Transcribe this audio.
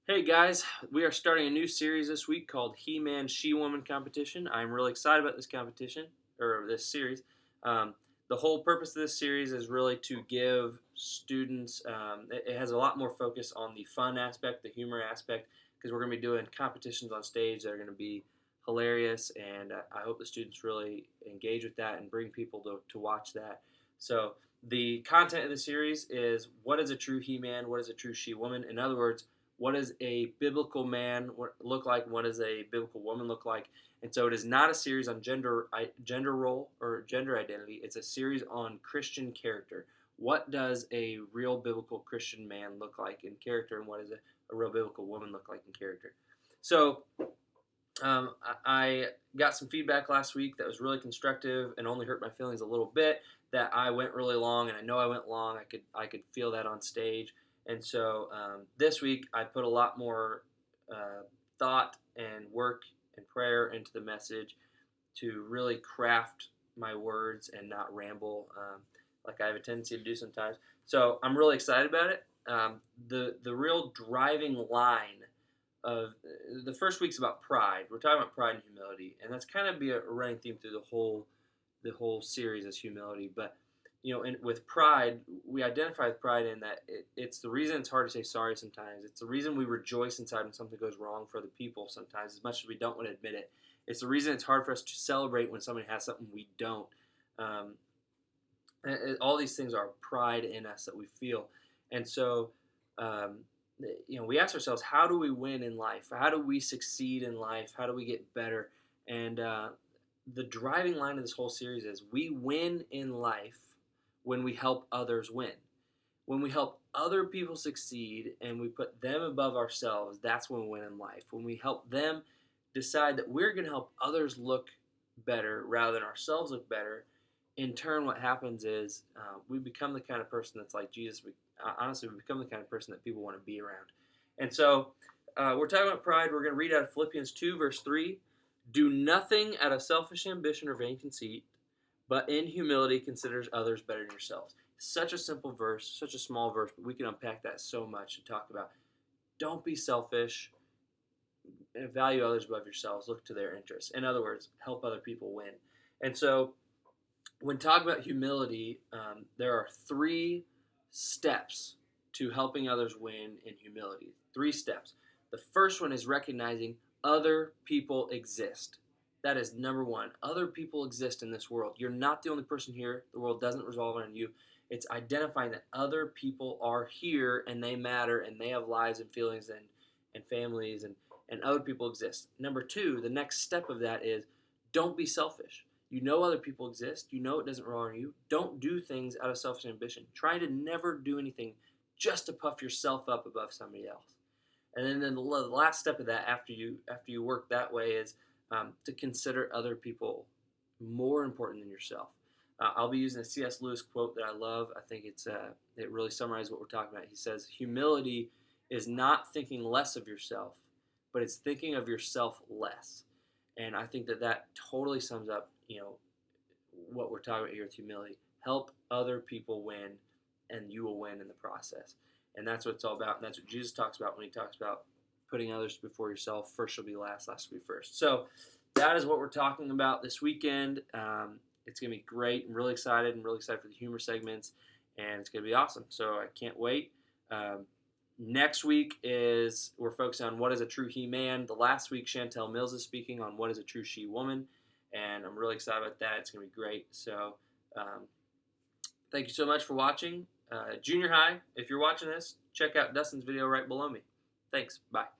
Hey guys, we are starting a new series this week called HeMan SheWoman competition. I'm really excited about this competition or this series. Um, the whole purpose of this series is really to give students. It has a lot more focus on the fun aspect, the humor aspect, because we're going to be doing competitions on stage that are going to be hilarious, and I hope the students really engage with that and bring people to watch that. So the content of the series is what is a true He-Man, what is a true She-Woman. In other words, what does a biblical man look like? What does a biblical woman look like? And so it is not a series on gender role or gender identity. It's a series on Christian character. What does a real biblical Christian man look like in character, and what does a real biblical woman look like in character? So I got some feedback last week that was really constructive and only hurt my feelings a little bit. That I went really long, and I know I went long. I could feel that on stage. And so this week I put a lot more thought and work and prayer into the message to really craft my words and not ramble like I have a tendency to do sometimes. So I'm really excited about it. The real driving line of the first week's about pride. We're talking about pride and humility, and that's kind of be a running theme through the whole series is humility. But with pride, we identify with pride in that it's the reason it's hard to say sorry sometimes. It's the reason we rejoice inside when something goes wrong for other people sometimes, as much as we don't want to admit it. It's the reason it's hard for us to celebrate when somebody has something we don't. Um, all these things are pride in us that we feel, and so um, we ask ourselves, how do we win in life? How do we succeed in life? How do we get better? And the driving line of this whole series is we win in life when we help others win. When we help other people succeed and we put them above ourselves, that's when we win in life. When we help them decide that we're going to help others look better rather than ourselves look better, in turn, what happens is we become the kind of person that's like Jesus. Honestly, we become the kind of person that people want to be around. And so we're talking about pride. We're going to read out of Philippians 2, verse 3. Do nothing out of selfish ambition or vain conceit, but in humility considers others better than yourselves. Such a simple verse, such a small verse, but we can unpack that so much and talk about don't be selfish, value others above yourselves, look to their interests. In other words, help other people win. And so when talking about humility, there are three steps to helping others win in humility. Three steps. The first one is recognizing other people exist. That is number one. Other people exist in this world. You're not the only person here. The world doesn't revolve around you. It's identifying that other people are here and they matter and they have lives and feelings and families and other people exist. Number two, the next step of that is don't be selfish. You know other people exist. You know it doesn't rely on you. Don't do things out of selfish ambition. Try to never do anything just to puff yourself up above somebody else. And then the last step of that, after you work that way, is to consider other people more important than yourself. I'll be using a C.S. Lewis quote that I love. I think it really summarizes what we're talking about. He says, "Humility is not thinking less of yourself, but it's thinking of yourself less." And I think that totally sums up, what we're talking about here with humility. Help other people win, and you will win in the process. And that's what it's all about. And that's what Jesus talks about when he talks about putting others before yourself. First shall be last, last shall be first. So that is what we're talking about this weekend. It's going to be great. I'm really excited. For the humor segments, and it's going to be awesome. So I can't wait. Next week we're focusing on what is a true He-Man. The last week, Chantel Mills is speaking on what is a true She-Woman, and I'm really excited about that. It's going to be great. So thank you so much for watching. Junior high, if you're watching this, check out Dustin's video right below me. Thanks. Bye.